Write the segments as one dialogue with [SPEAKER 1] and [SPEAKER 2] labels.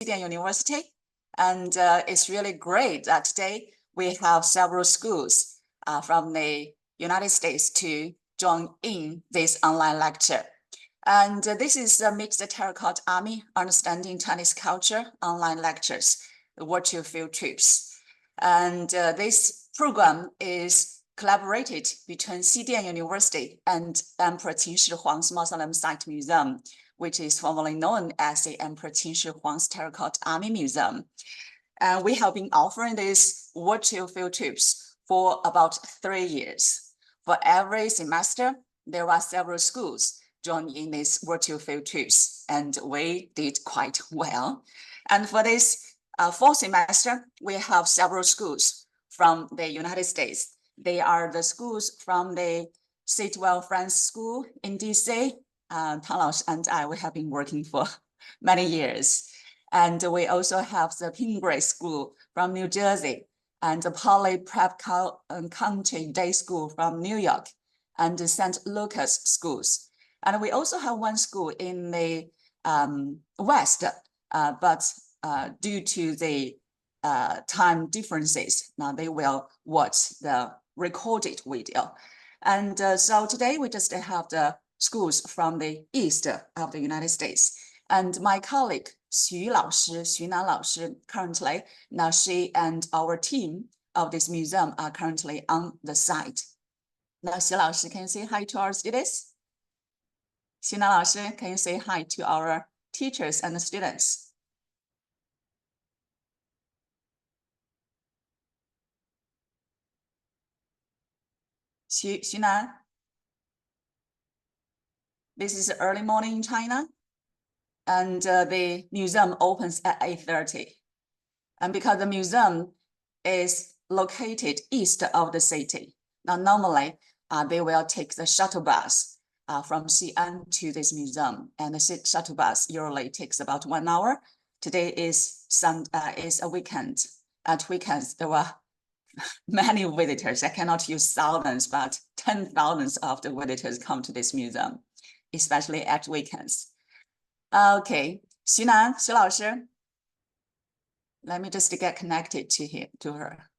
[SPEAKER 1] Xi'an University. And it's really great that today we have several schools from the United States to join in this online lecture. And this is the Mixed Terracotta Army Understanding Chinese Culture online lectures, the virtual field trips. And this program is collaborated between Xi'an University and Emperor Qin Shi Huang's Mausoleum Site Museum, which is formerly known as the Emperor Qin Shi Huang's Terracotta Army Museum. And we have been offering these virtual field trips for about 3 years. For every semester, there are several schools joining in these virtual field trips, and we did quite well. And for this fall semester, we have several schools from the United States. They are the schools from the Sitwell Friends School in DC. Tang Laoshi and I, we have been working for many years. And we also have the Pingree School from New Jersey, and the Poly Prep Country Day School from New York, and the St. Lucas schools. And we also have one school in the West, but due to the time differences, now they will watch the recorded video. And so today we just have the schools from the east of the United States. And my colleague, Xu Nan Laoshi, currently, now she and our team of this museum are currently on the site. Now, Xu Laoshi, can you say hi to our students? Xu Nan Laoshi, can you say hi to our teachers and the students? Xu Nan? This is early morning in China, and the museum opens at 8:30. And because the museum is located east of the city, now normally they will take the shuttle bus from Xi'an to this museum, and the shuttle bus usually takes about 1 hour. Today is a weekend. At weekends, there were many visitors. I cannot use thousands, but 10,000s of the visitors come to this museum, especially at weekends. Okay, Xu Laoshi, let me just get connected to her.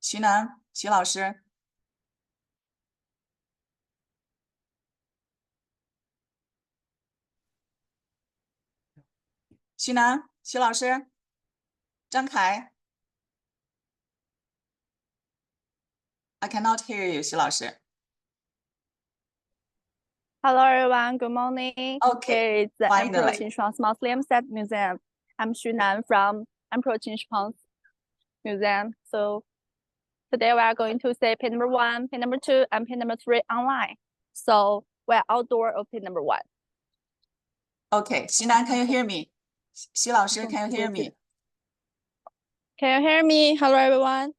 [SPEAKER 1] Xu Laoshi. Xu Laoshi, 张凯. I cannot hear you, Xu Laoshi.
[SPEAKER 2] Hello, everyone. Good morning.
[SPEAKER 1] Okay,
[SPEAKER 2] here is the
[SPEAKER 1] finally.
[SPEAKER 2] Emperor Qin Shi Huang's Mausoleum Site Museum. I'm Xu Nan from Emperor Qin Shi Huang's Museum. So today we are going to say pin number 1, pin number 2, and pin number 3 online. So we're outdoor of pin number 1.
[SPEAKER 1] Okay, Xu Nan, can you hear me? Xu Laoshi, can you hear me?
[SPEAKER 2] Can you hear me? Hello, everyone.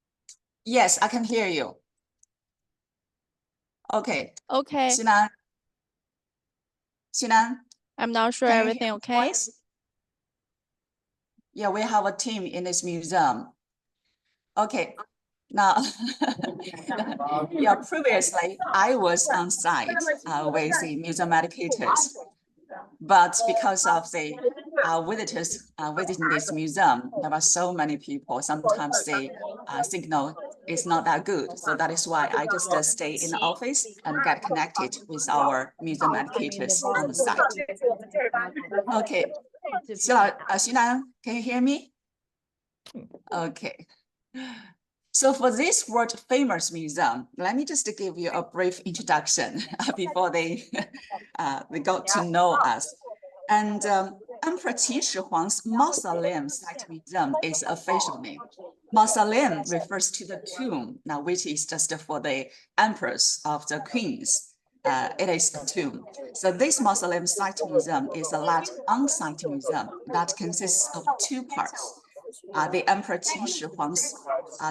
[SPEAKER 1] Yes, I can hear you. Okay.
[SPEAKER 2] Okay.
[SPEAKER 1] Xu Nan.
[SPEAKER 2] I'm not sure everything okay.
[SPEAKER 1] Yeah, we have a team in this museum. Okay, now, yeah, previously I was on site with the museum educators, but because of the visitors visiting this museum, there are so many people. Sometimes the signal is not that good, so that is why I just stay in the office and get connected with our museum educators on the site. Okay, Xu Nan, can you hear me? Okay. So for this world famous museum, let me just give you a brief introduction before they got to know us. And Emperor Qin Shi Huang's Mausoleum Site Museum is official name. Mausoleum refers to the tomb, now which is just for the emperors of the queens. It is a tomb. So this Mausoleum Site Museum is a large on-site museum that consists of 2 parts. The Emperor Qin Shi Huang's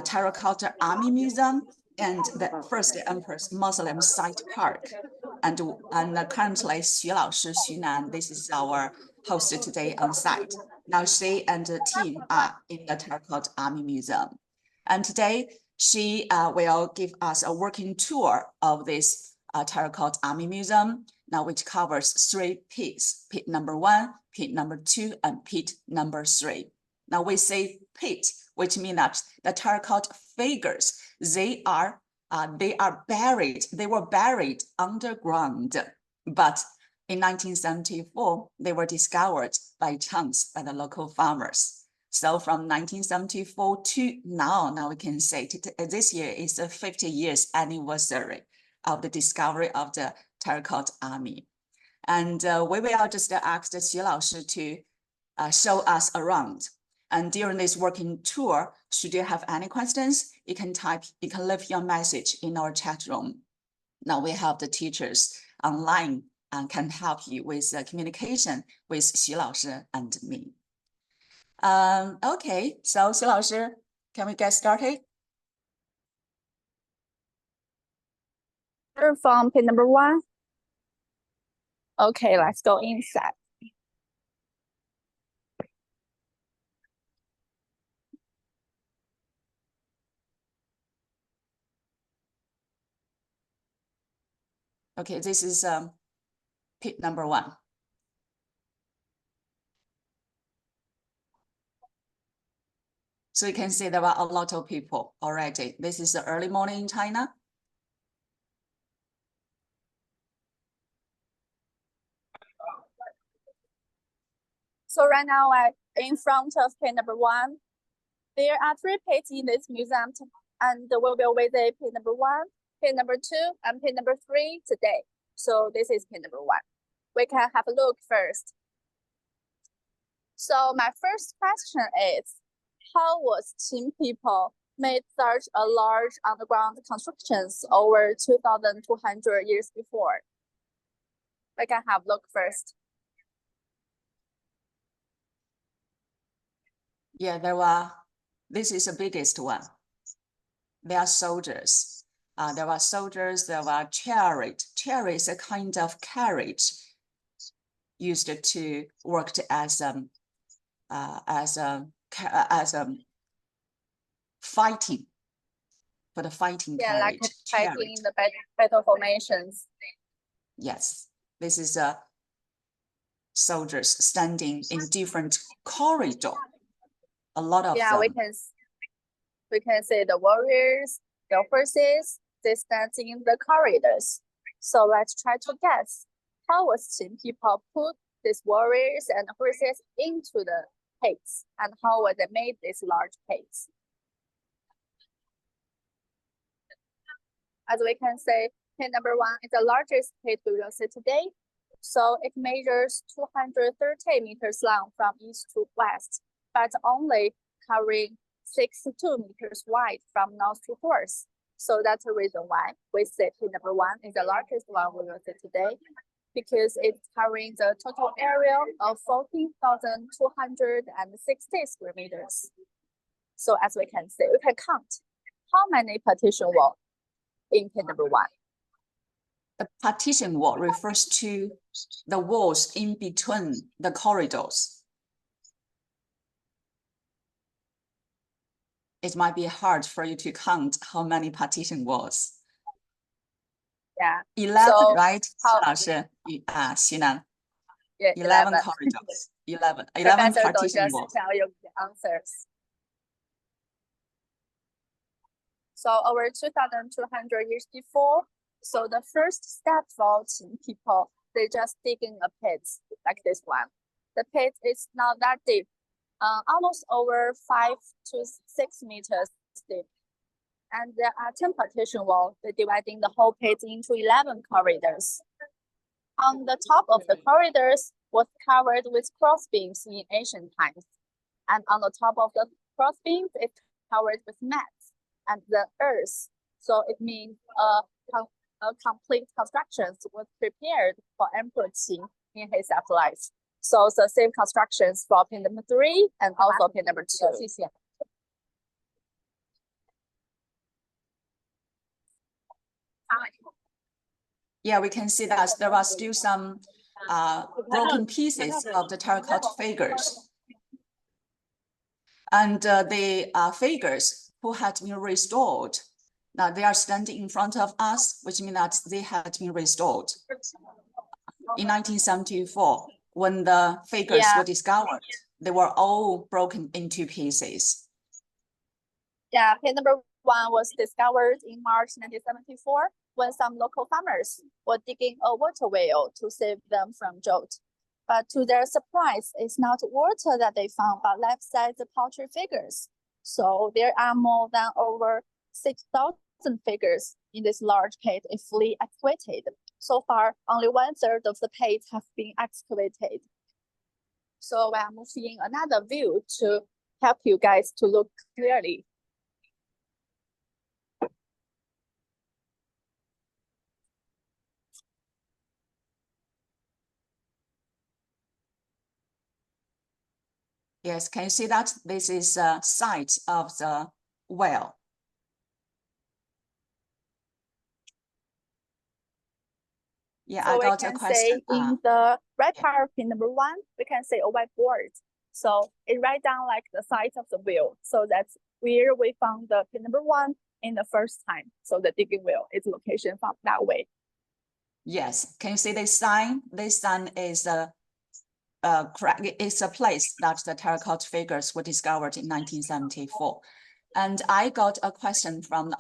[SPEAKER 1] Terracotta Army Museum and the first Emperor's Mausoleum Site Park. And currently, Xu Nan, this is our host today on site. Now she and the team are in the Terracotta Army Museum. And today she will give us a working tour of this Terracotta Army Museum, now which covers 3 pits, pit number 1, pit number 2, and pit number 3. Now we say pit, which means that the terracotta figures, they were buried underground, but in 1974, they were discovered by chance by the local farmers. So from 1974 to now we can say this year is the 50 years anniversary of the discovery of the Terracotta Army. And we will just ask Xi Laoshi to show us around. And during this working tour, should you have any questions, you can leave your message in our chat room. Now we have the teachers online and can help you with communication with Xi Laoshi and me. Okay, so Xi Laoshi, can we get started?
[SPEAKER 2] From page number 1. Okay, let's go inside.
[SPEAKER 1] Okay, this is pit number 1. So you can see there are a lot of people already. This is the early morning in China.
[SPEAKER 2] So right now I'm in front of page number 1. There are 3 pages in this museum, and we will visit page number 1, page number 2, and page number 3 today. So this is page number 1. We can have a look first. So my first question is, how was Qin people made such a large underground constructions over 2,200 years before? We can have a look first.
[SPEAKER 1] Yeah, this is the biggest one. There are soldiers. There were chariots. Chariot is a kind of carriage used to work as fighting, for the fighting carriage.
[SPEAKER 2] Like fighting the battle formations.
[SPEAKER 1] Yes, this is soldiers standing in different corridors. A lot of them.
[SPEAKER 2] We can see the warriors, the horses, they stand in the corridors. So let's try to guess, how was Qin people put these warriors and horses into the pits, and how were they made these large pits? As we can say, pit number 1 is the largest pit we will see today. So it measures 230 meters long from east to west, but only covering 62 meters wide from north to south. So that's the reason why we say pit number 1 is the largest one we will see today, because it's covering the total area of 14,260 square meters. So as we can see, we can count how many partition walls in pit number 1.
[SPEAKER 1] The partition wall refers to the walls in between the corridors. It might be hard for you to count how many partition walls.
[SPEAKER 2] Yeah.
[SPEAKER 1] 11,
[SPEAKER 2] so
[SPEAKER 1] right?
[SPEAKER 2] Xi'an.
[SPEAKER 1] Yeah, 11 corridors. 11 partition walls.
[SPEAKER 2] Tell you the answers. So over 2,200 years before, so the first step for Qin people, they just digging a pit like this one. The pit is not that deep, almost over 5 to 6 meters deep. And there are 10 partition walls, dividing the whole pit into 11 corridors. On the top of the corridors was covered with crossbeams in ancient times. And on the top of the crossbeams, it's covered with mats and the earth. So it means a complete construction was prepared for Emperor Qin in his afterlife. So it's the same constructions for pin number 3 and also pin number 2.
[SPEAKER 1] Yeah, we can see that there are still some broken pieces of the terracotta figures. And the figures who had been restored, Now they are standing in front of us, which means that they had been restored. In 1974, when the figures were discovered, they were all broken into pieces.
[SPEAKER 2] Yeah, pin number 1 was discovered in March 1974 when some local farmers were digging a water wheel to save them from drought. But to their surprise, it's not water that they found, but life-size poultry figures. So there are more than over 6,000 figures in this large pit if fully excavated. So far, only 1/3 of the pit have been excavated. So I'm moving another view to help you guys to look clearly.
[SPEAKER 1] Yes, can you see that? This is a site of the well. Yeah,
[SPEAKER 2] so
[SPEAKER 1] I got a question.
[SPEAKER 2] In the right part of pin number 1, we can say a whiteboard. So it write down like the size of the wheel. So that's where we found the pin number 1 in the first time. So the digging wheel is location from that way.
[SPEAKER 1] Yes, can you see this sign? This sign is it's a place that the terracotta figures were discovered in 1974. And I got a question from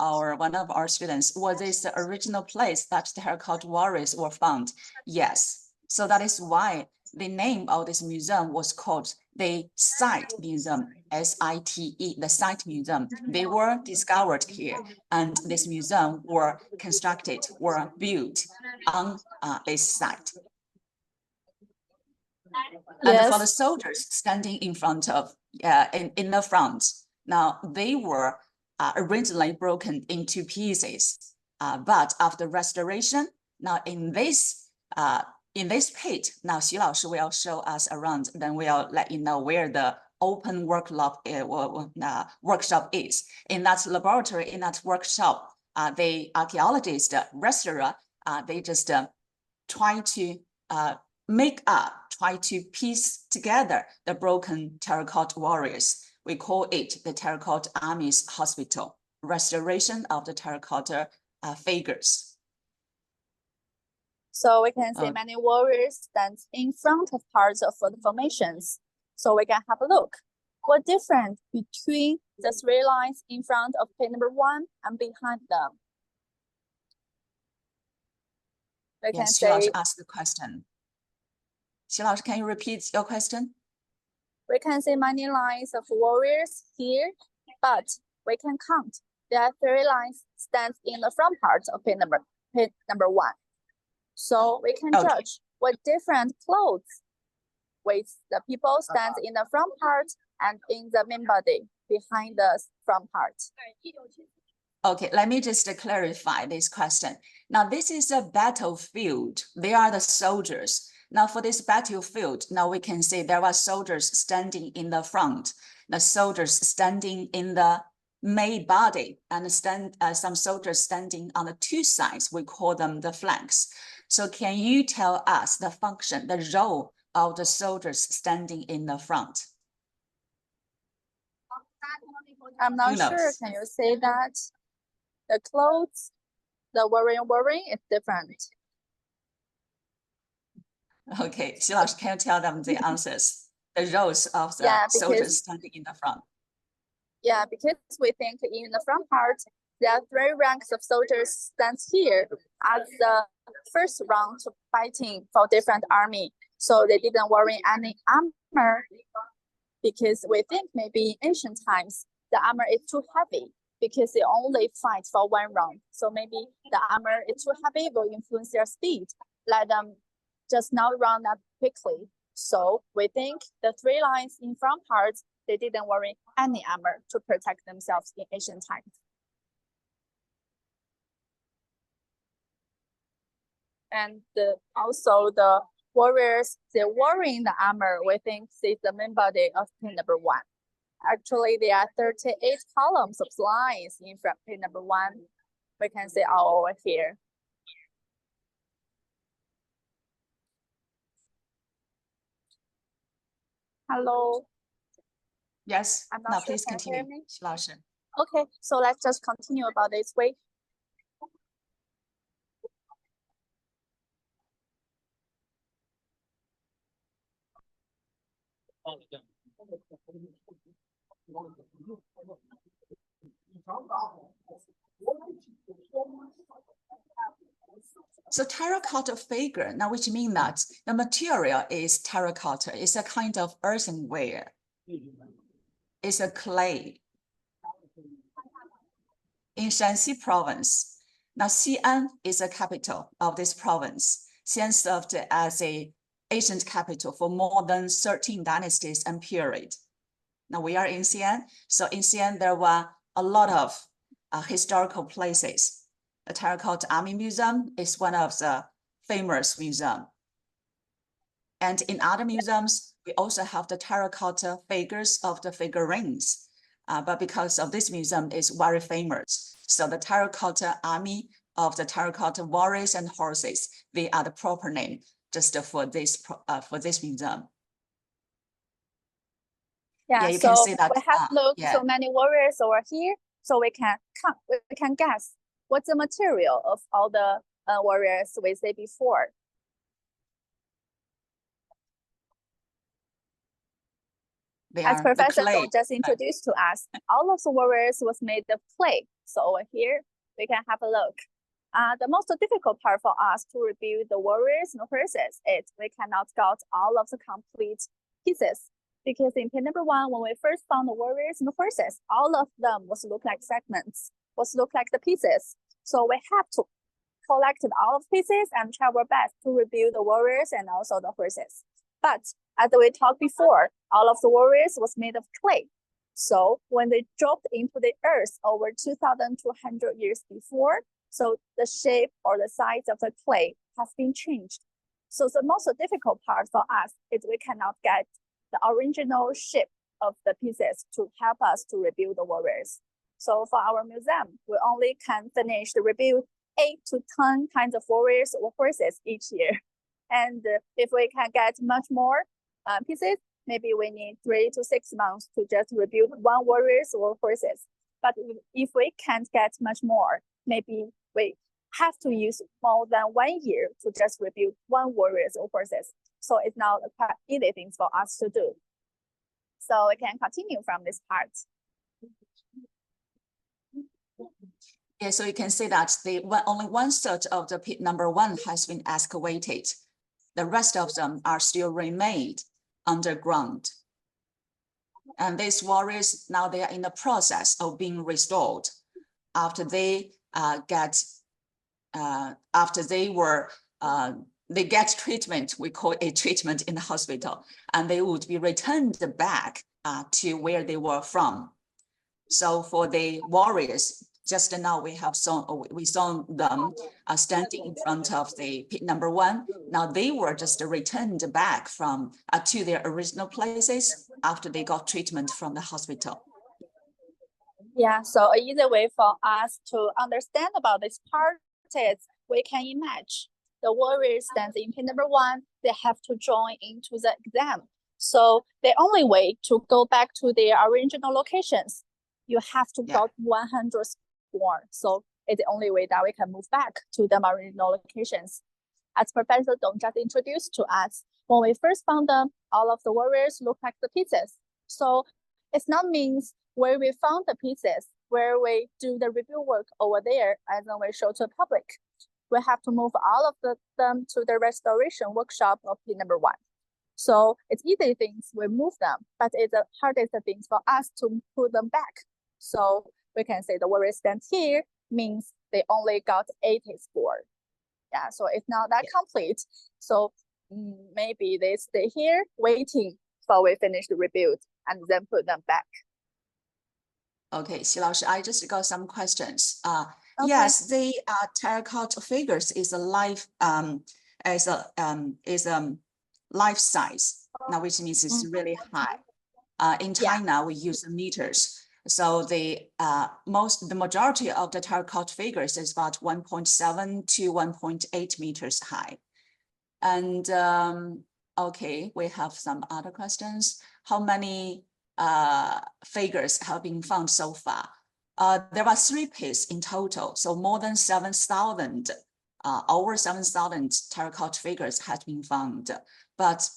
[SPEAKER 1] one of our students. Was this the original place that the terracotta warriors were found? Yes. So that is why the name of this museum was called the Site Museum, S-I-T-E, the Site Museum. They were discovered here, and this museum were built on this site. And for the soldiers standing in front of, in the front, now they were originally broken into pieces, but after restoration, now in this pit, now Xu Laoshi will show us around, then we'll let you know where the open workshop is. In that laboratory, in that workshop, the archaeologist, restorer, they just try to try to piece together the broken terracotta warriors. We call it the Terracotta Army Hospital, restoration of the terracotta figures.
[SPEAKER 2] So we can see many warriors stand in front of parts of the formations. So we can have a look. What difference between the 3 lines in front of pin number 1 and behind them? We can say,
[SPEAKER 1] ask the question. Xu Laoshi, can you repeat your question?
[SPEAKER 2] We can see many lines of warriors here, but we can count. There are 3 lines stand in the front part of pin number 1. So we can judge what different clothes with the people stand in the front part and in the main body behind the front part.
[SPEAKER 1] Okay, let me just clarify this question. Now, this is a battlefield. They are the soldiers. Now, for this battlefield, now we can see there are soldiers standing in the front, the soldiers standing in the main body, and some soldiers standing on the 2 sides. We call them the flanks. So can you tell us the function, the role of the soldiers standing in the front?
[SPEAKER 2] I'm not sure. Can you say that? The clothes, the wearing is different.
[SPEAKER 1] Okay, Xu Laoshi, can you tell them the answers? The roles of the soldiers standing in the front.
[SPEAKER 2] Yeah, because we think in the front part, there are 3 ranks of soldiers stands here as the first round to fighting for different army. So they didn't wear any armor because we think maybe in ancient times, the armor is too heavy because they only fight for 1 round. So maybe the armor is too heavy, will influence their speed, let them just not run that quickly. So we think the 3 lines in front parts, they didn't wear any armor to protect themselves in ancient times. And also the warriors, they're wearing the armor, we think is the main body of pin number 1. Actually, there are 38 columns of lines in front pin number 1. We can see all over here. Hello.
[SPEAKER 1] Yes. Now please continue, Xu Laoshi.
[SPEAKER 2] Okay, so let's just continue about this way.
[SPEAKER 1] So terracotta figure, now which means that the material is terracotta. It's a kind of earthenware. It's a clay. In Shanxi province. Now Xi'an is the capital of this province. Xi'an served as an ancient capital for more than 13 dynasties and period. Now we are in Xi'an. So in Xi'an, there were a lot of historical places. The Terracotta Army Museum is one of the famous museums. And in other museums, we also have the terracotta figures of the figurines. But because of this museum is very famous, so the Terracotta Army of the terracotta warriors and horses, they are the proper name just for this museum.
[SPEAKER 2] Yeah,
[SPEAKER 1] you
[SPEAKER 2] so
[SPEAKER 1] can see that
[SPEAKER 2] we have looked
[SPEAKER 1] yeah.
[SPEAKER 2] so many warriors over here, so we can guess what's the material of all the warriors we see before. As Professor Dong just introduced to us, all of the warriors was made of clay. So over here, we can have a look. The most difficult part for us to rebuild the warriors and horses is we cannot get all of the complete pieces. Because in pin number 1, when we first found the warriors and the horses, all of them was look like segments, was look like the pieces. So we have to collect all of pieces and try our best to rebuild the warriors and also the horses. But as we talked before, all of the warriors was made of clay. So when they dropped into the earth over 2,200 years before, so the shape or the size of the clay has been changed. So the most difficult part for us is we cannot get the original shape of the pieces to help us to rebuild the warriors. So for our museum, we only can finish the rebuild 8 to 10 kinds of warriors or horses each year. And if we can get much more pieces, maybe we need 3 to 6 months to just rebuild one warriors or horses. But if we can't get much more, maybe we have to use more than 1 year to just rebuild one warriors or horses. So it's not a quite easy thing for us to do. So we can continue from this part.
[SPEAKER 1] Yeah, so you can see that only 1/3 of the pit number 1 has been excavated. The rest of them are still remained underground. And these warriors, now they are in the process of being restored after they they get treatment, we call it treatment in the hospital, and they would be returned back to where they were from. So for the warriors, just now we saw them standing in front of the pit number 1. Now they were just returned back from to their original places after they got treatment from the hospital.
[SPEAKER 2] Yeah, so an easy way for us to understand about this part is we can imagine the warriors stands in pin number 1, they have to join into the exam. So the only way to go back to their original locations, you have to go 100 score. So it's the only way that we can move back to the original locations. As Professor Dong just introduced to us, when we first found them, all of the warriors look like the pieces. So it's not means where we found the pieces, where we do the review work over there, and then we show to the public. We have to move all of them to the restoration workshop of pin number 1. So it's easy things, we move them, but it's the hardest things for us to put them back. So we can say the warrior stands here means they only got 80 score. Yeah, so it's not that complete. So maybe they stay here waiting for we finish the rebuild and then put them back.
[SPEAKER 1] Okay, Xi Laoshi, I just got some questions.
[SPEAKER 2] Okay.
[SPEAKER 1] Yes, the terracotta figures is a life size. Now, which means it's really high. In China, we use meters. So the majority of the terracotta figures is about 1.7 to 1.8 meters high. And okay, we have some other questions. How many figures have been found so far? There are 3 pits in total, so more than 7,000, over 7,000 terracotta figures have been found. But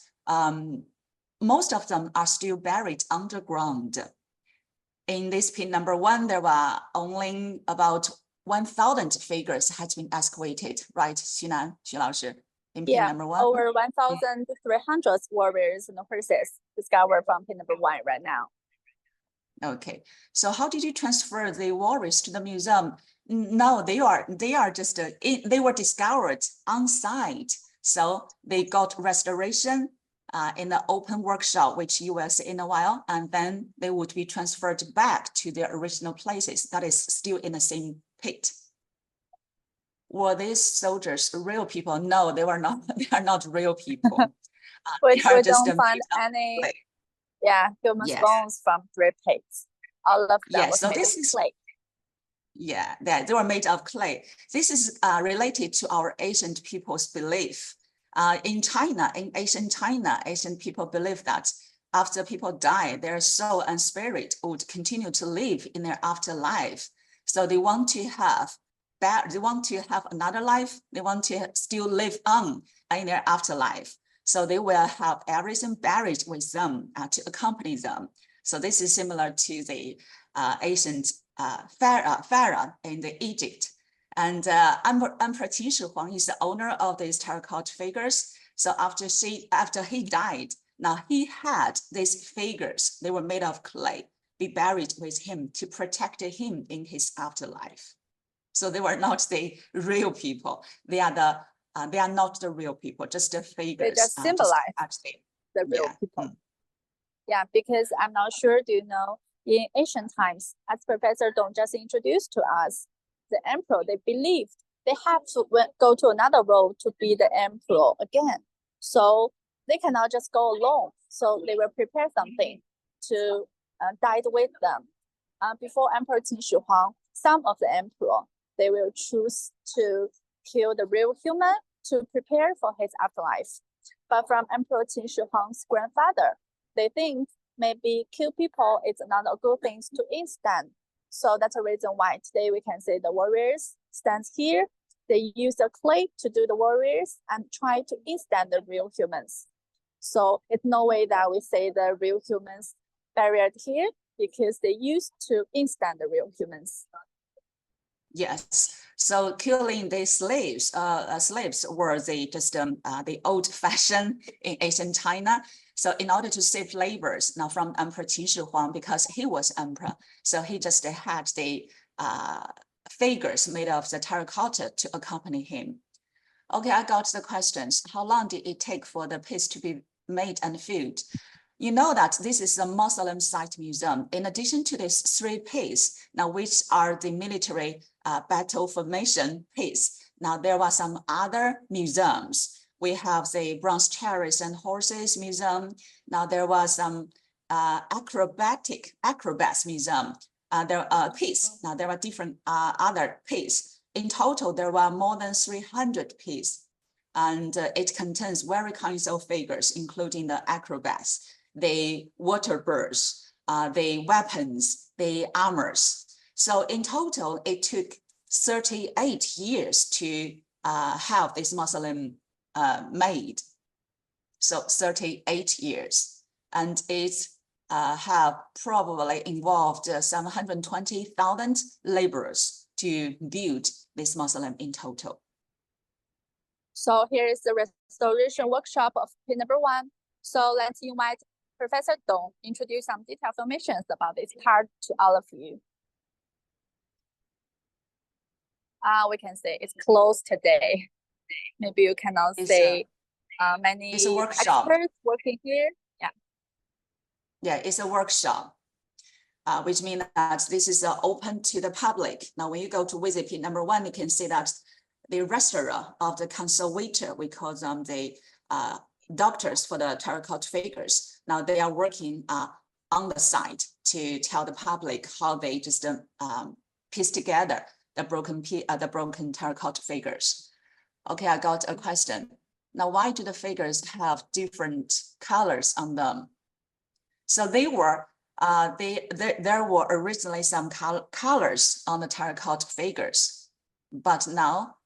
[SPEAKER 1] most of them are still buried underground. In this pin number 1, there were only about 1,000 figures has been excavated, right, Xi'an, Xu 老师? In pin number 1?
[SPEAKER 2] Over 1,300 warriors and horses discovered from pin number 1 right now.
[SPEAKER 1] Okay, so how did you transfer the warriors to the museum? No, they are just they were discovered on site, so they got restoration in the open workshop, which you will see in a while, and then they would be transferred back to their original places. That is still in the same pit. Were these soldiers real people? No, they were not. They are not real people.
[SPEAKER 2] We don't find any human
[SPEAKER 1] Yes.
[SPEAKER 2] bones from 3 pits. All of them
[SPEAKER 1] Yes,
[SPEAKER 2] was
[SPEAKER 1] so
[SPEAKER 2] made
[SPEAKER 1] this
[SPEAKER 2] of
[SPEAKER 1] is
[SPEAKER 2] clay.
[SPEAKER 1] Yeah, they were made of clay. This is related to our ancient people's belief. In China, in ancient China, ancient people believe that after people die, their soul and spirit would continue to live in their afterlife. So they want to have another life. They want to still live on in their afterlife. So they will have everything buried with them to accompany them. So this is similar to the ancient pharaoh in the Egypt. And Emperor Qin Shi Huang is the owner of these terracotta figures. So after he died, now he had these figures. They were made of clay, be buried with him to protect him in his afterlife. So they were not the real people. They are not the real people, just the figures.
[SPEAKER 2] They just symbolize the real people. Yeah, because I'm not sure, do you know, in ancient times, as Professor Dong just introduced to us, the emperor, they believed they have to go to another world to be the emperor again. So they cannot just go alone. So they will prepare something to guide with them. Before Emperor Qin Shi Huang, some of the emperor, they will choose to kill the real human to prepare for his afterlife. But from Emperor Qin Shi Huang's grandfather, they think maybe kill people is not a good thing to instant. So that's a reason why today we can say the warriors stands here. They use the clay to do the warriors and try to instant the real humans. So it's no way that we say the real humans buried here because they used to instant the real humans.
[SPEAKER 1] Yes, so killing the slaves, slaves were the old-fashioned in ancient China. So in order to save laborers, now from Emperor Qin Shi Huang, because he was emperor, so he just had the figures made of the terracotta to accompany him. Okay, I got the questions. How long did it take for the piece to be made and filled? You know that this is a mausoleum site museum. In addition to these 3 pieces, now which are the military battle formation piece. Now there were some other museums. We have the bronze chariots and horses museum. Now there was some acrobats museum. There are piece. Now there are different other pieces. In total, there were more than 300 pieces, and it contains very kinds of figures, including the acrobats, the water birds, the weapons, the armors. So in total, it took 38 years to have this mausoleum made. So 38 years, and it have probably involved some 120,000 laborers to build this mausoleum in total.
[SPEAKER 2] So here is the restoration workshop of pin number 1. So let's invite Professor Dong introduce some detailed information about this part to all of you. We can say it's closed today. Maybe you cannot say many experts working here.
[SPEAKER 1] Yeah, it's a workshop, which means that this is open to the public. Now, when you go to visit pin number 1, you can see that the restorer of the conservator, we call them the doctors for the terracotta figures. Now they are working on the site to tell the public how they just piece together the broken terracotta figures. Okay, I got a question. Now, why do the figures have different colors on them? So there were originally some colors on the terracotta figures, but now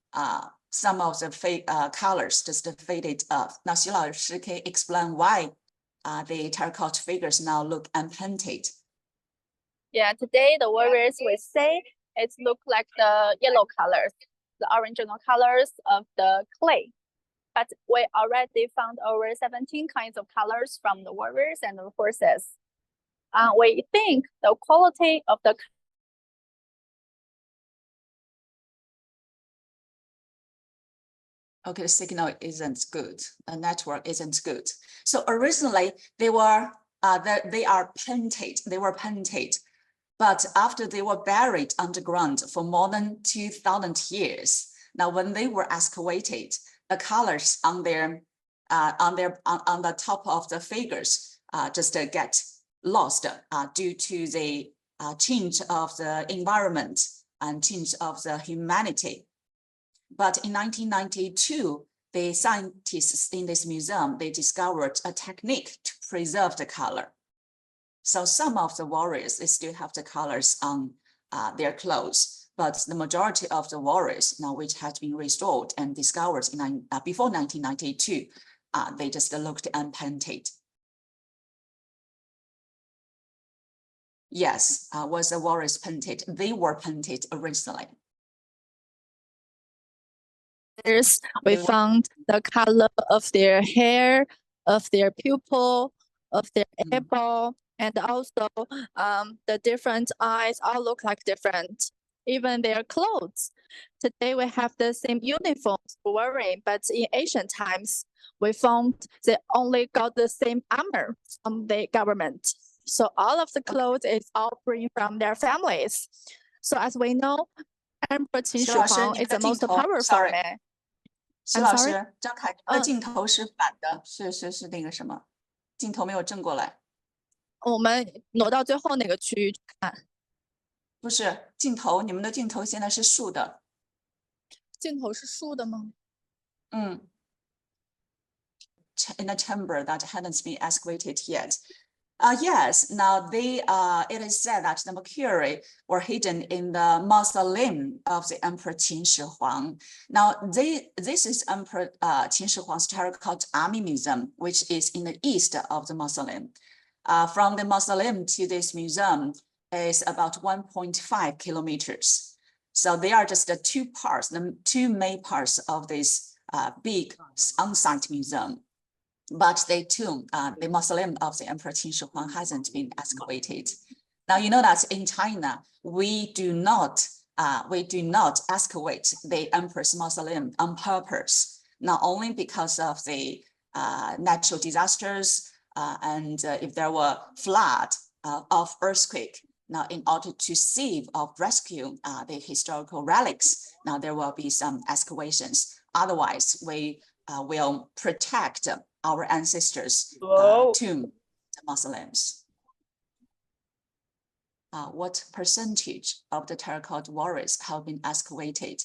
[SPEAKER 1] some of the colors just faded off. Now, Xu 老师 can explain why the terracotta figures now look unpainted.
[SPEAKER 2] Yeah, today the warriors we say it look like the yellow colors, the original colors of the clay. But we already found over 17 kinds of colors from the warriors and the horses. We think the quality of the
[SPEAKER 1] Okay, the signal isn't good. The network isn't good. So originally they were they are painted. They were painted, but after they were buried underground for more than 2,000 years, now when they were excavated, the colors on their on the top of the figures just get lost due to the change of the environment and change of the humanity. But in 1992, the scientists in this museum, they discovered a technique to preserve the color. So some of the warriors, they still have the colors on their clothes, but the majority of the warriors now, which had been restored and discovered in before 1992, they just looked unpainted. Yes, was the warriors painted? They were painted originally.
[SPEAKER 2] We found the color of their hair, of their pupil, of their eyeball, and also the different eyes all look like different. Even their clothes. Today we have the same uniforms wearing, but in ancient times, we found they only got the same armor from the government. So all of the clothes is all bring from their families. So as we know, Emperor Qin Shi Huang is the most powerful man.
[SPEAKER 1] 徐老师，张凯，你的镜头是反的，是那个什么？镜头没有正过来。
[SPEAKER 2] 我们挪到最后那个区域看。
[SPEAKER 1] 不是镜头，你们的镜头现在是竖的。
[SPEAKER 2] 镜头是竖的吗？
[SPEAKER 1] 嗯。In a chamber that hadn't been excavated yet. Yes, now it is said that the mercury were hidden in the mausoleum of the Emperor Qin Shi Huang. Now, this is Emperor Qin Shi Huang's Terracotta Army Museum, which is in the east of the mausoleum. From the mausoleum to this museum is about 1.5 kilometers. So they are just the two parts, the two main parts of this big on-site museum. But the tomb, the mausoleum of the Emperor Qin Shi Huang hasn't been excavated. Now, you know that in China, we do not excavate the emperor's mausoleum on purpose, not only because of the natural disasters and if there were flood of earthquake. Now, in order to save or rescue the historical relics, now there will be some excavations. Otherwise, we will protect our ancestors' tomb, the mausoleums. What percentage of the terracotta warriors have been excavated?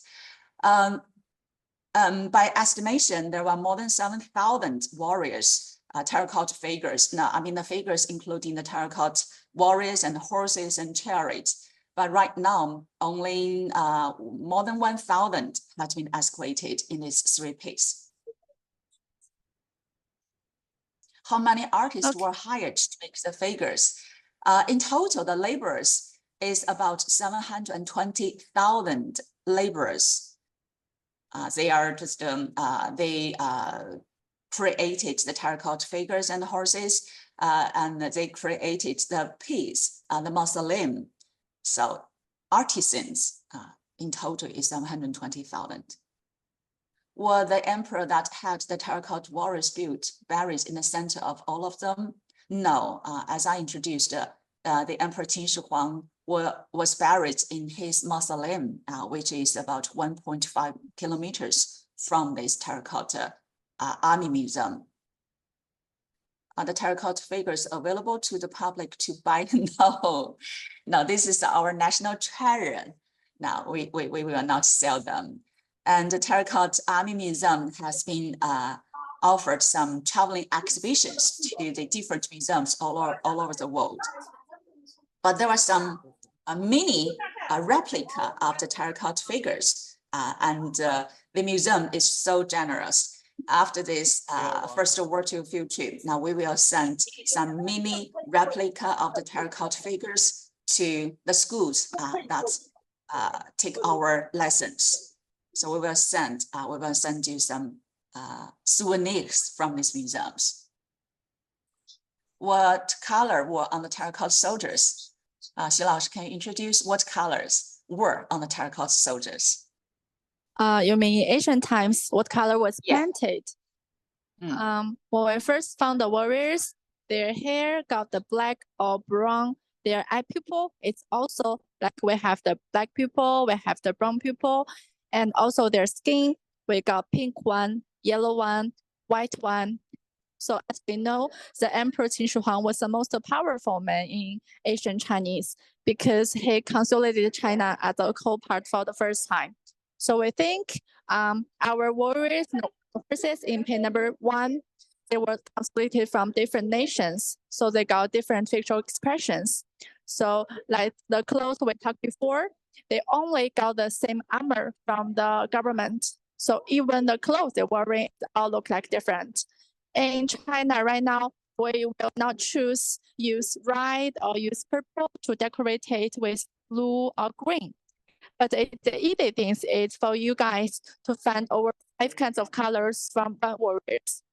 [SPEAKER 1] By estimation, there were more than 7,000 warriors, terracotta figures. Now, I mean the figures including the terracotta warriors and horses and chariots. But right now, only more than 1,000 has been excavated in these three pits. How many artists were hired to make the figures? In total, the laborers is about 720,000 laborers. They are just they created the terracotta figures and horses, and they created the piece, the mausoleum. So artisans in total is 720,000. Were the emperor that had the terracotta warriors built buried in the center of all of them? No, as I introduced, the Emperor Qin Shi Huang was buried in his mausoleum, which is about 1.5 kilometers from this Terracotta Army Museum. Are the terracotta figures available to the public to buy? No, this is our national treasure. Now, we will not sell them. And the Terracotta Army Museum has been offered some traveling exhibitions to the different museums all over the world. But there are some mini replica of the terracotta figures, and the museum is so generous. after this First World War field trip, now we will send some mini replica of the terracotta figures to the schools that take our lessons. So we will send you some souvenirs from these museums. What color were on the terracotta soldiers? Xi Laoshi, can you introduce what colors were on the terracotta soldiers?
[SPEAKER 2] You mean in ancient times, what color was painted? When we first found the warriors, their hair got the black or brown. Their eye pupil, it's also like we have the black pupil, we have the brown pupil, and also their skin, we got pink one, yellow one, white one. So as we know, the Emperor Qin Shi Huang was the most powerful man in ancient Chinese because he consolidated China as a whole part for the first time. So we think our warriors and forces in page number 1, they were consolidated from different nations. So they got different facial expressions. So like the clothes we talked before, they only got the same armor from the government. So even the clothes they're wearing all look like different. In China right now, we will not use red or use purple to decorate it with blue or green. But the easy thing is for you guys to find over 5 kinds of colors from warriors.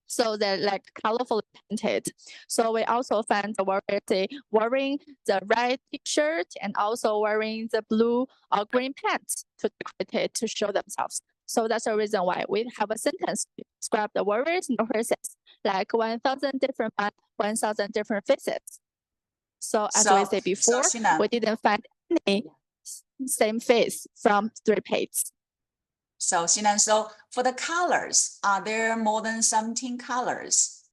[SPEAKER 2] So they're like colorfully painted. So we also find the warriors wearing the red t-shirt and also wearing the blue or green pants to decorate it to show themselves. So that's the reason why we have a sentence to describe the warriors and the horses, like 1,000 different 1,000 different faces. So as we said before, we didn't find any same face from 3 pages.
[SPEAKER 1] So Xi'an, so for the colors, are there more than 17 colors?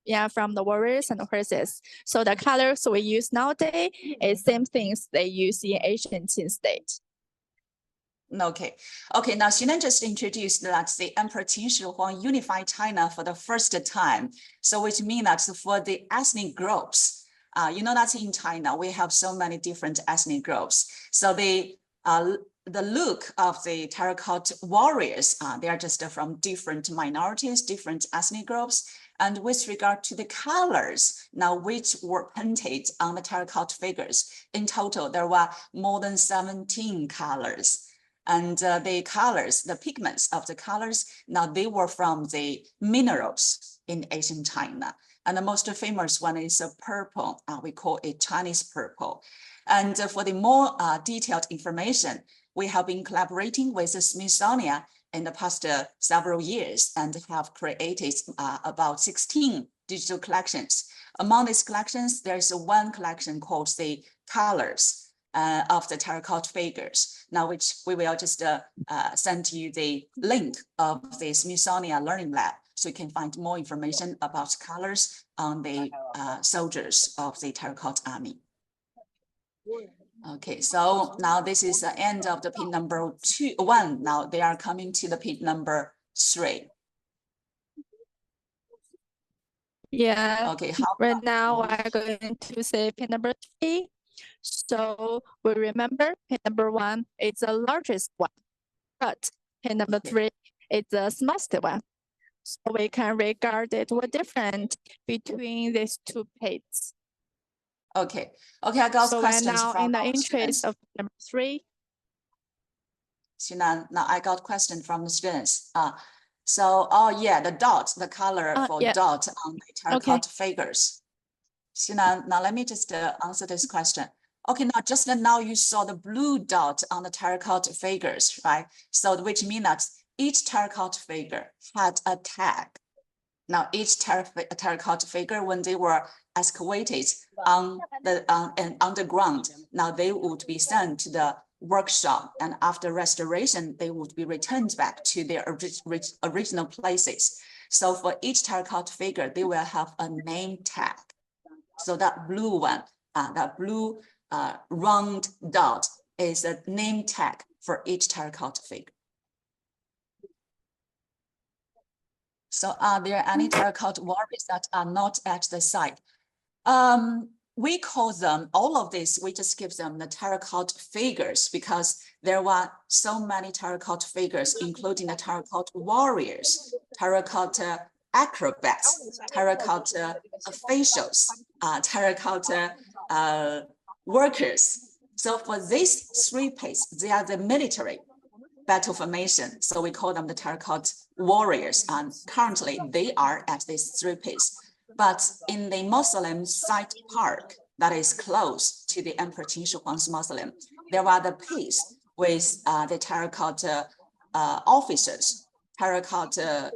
[SPEAKER 2] Yeah, from the warriors and the horses. So the colors we use nowadays is same things they use in ancient Qin state.
[SPEAKER 1] Okay. Now Xi'an just introduced that the Emperor Qin Shi Huang unified China for the first time. So which means that for the ethnic groups, you know that in China we have so many different ethnic groups. So the look of the terracotta warriors, they are just from different minorities, different ethnic groups. And with regard to the colors, now which were painted on the terracotta figures, in total, there were more than 17 colors. And the colors, the pigments of the colors, now they were from the minerals in ancient China. And the most famous one is purple. We call it Chinese purple. And for the more detailed information, we have been collaborating with the Smithsonian in the past several years and have created about 16 digital collections. Among these collections, there's one collection called the Colors of the Terracotta Figures, now which we will just send you the link of the Smithsonian Learning Lab, so you can find more information about colors on the soldiers of the Terracotta Army. Okay, so now this is the end of the page number 1. Now they are coming to the page number 3.
[SPEAKER 2] Yeah.
[SPEAKER 1] Okay.
[SPEAKER 2] Right now we're going to say page number 3. So we remember page number 1 is the largest one, but page number 3 is the smallest one. So we can regard it what different between these 2 pages.
[SPEAKER 1] Okay, I got
[SPEAKER 2] so
[SPEAKER 1] questions
[SPEAKER 2] now
[SPEAKER 1] from
[SPEAKER 2] in the
[SPEAKER 1] students.
[SPEAKER 2] interest of number 3.
[SPEAKER 1] Xi'an, now I got question from the students. So, yeah, the dot, the color for dot on the terracotta figures. Xi'an, now let me just answer this question. Okay, now just now you saw the blue dot on the terracotta figures, right? So which means that each terracotta figure had a tag. Now each terracotta figure, when they were excavated on the underground, now they would be sent to the workshop, and after restoration, they would be returned back to their original places. So for each terracotta figure, they will have a name tag. So that blue one, that blue round dot is a name tag for each terracotta figure. So are there any terracotta warriors that are not at the site? we call them, all of this, we just give them the terracotta figures because there were so many terracotta figures, including the terracotta warriors, terracotta acrobats, terracotta officials, terracotta workers. So for these three pieces, they are the military battle formation. So we call them the terracotta warriors. And currently they are at this three pieces. But in the mausoleum site park that is close to the Emperor Qin Shi Huang's mausoleum, there are the piece with the terracotta officers, terracotta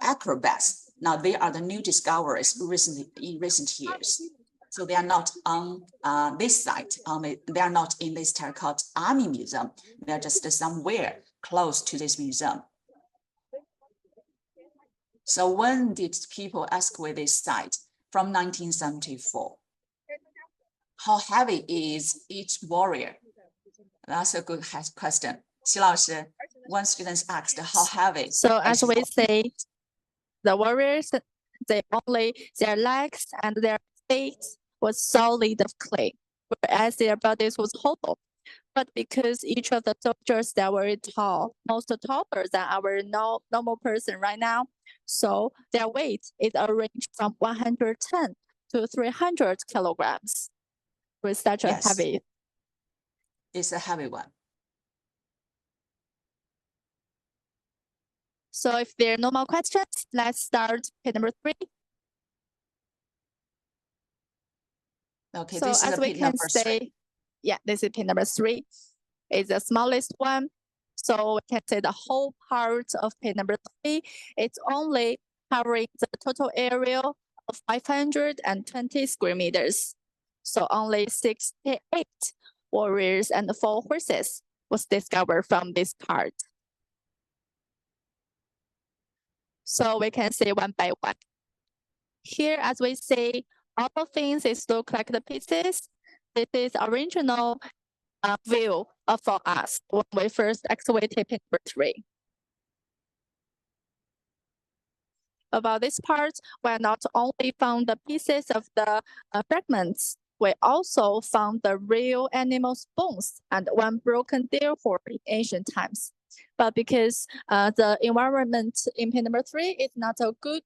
[SPEAKER 1] acrobats. Now they are the new discoveries in recent years. So they are not on this site. They are not in this Terracotta Army Museum. They are just somewhere close to this museum. So when did people excavate this site? From 1974. How heavy is each warrior? That's a good question. Xi Laoshi, one student asked how heavy.
[SPEAKER 2] So as we say, the warriors, their legs and their feet was solid of clay, whereas their bodies was hollow. But because each of the soldiers that were tall, most taller than our normal person right now, so their weight is arranged from 110 to 300 kilograms. With such a heavy.
[SPEAKER 1] It's a heavy one.
[SPEAKER 2] So if there are no more questions, let's start page number 3.
[SPEAKER 1] Okay,
[SPEAKER 2] so
[SPEAKER 1] this is
[SPEAKER 2] as we
[SPEAKER 1] page
[SPEAKER 2] can
[SPEAKER 1] number
[SPEAKER 2] say,
[SPEAKER 1] 3.
[SPEAKER 2] Yeah, this is page number 3. It's the smallest one. So we can say the whole part of page number 3, it's only covering the total area of 520 square meters. So only 68 warriors and 4 horses was discovered from this part. So we can say one by one. Here, as we say, all of things is look like the pieces. This is original view for us when we first excavated page number 3. About this part, we not only found the pieces of the fragments, we also found the real animals' bones and one broken deer horn in ancient times. But because the environment in page number 3 is not a good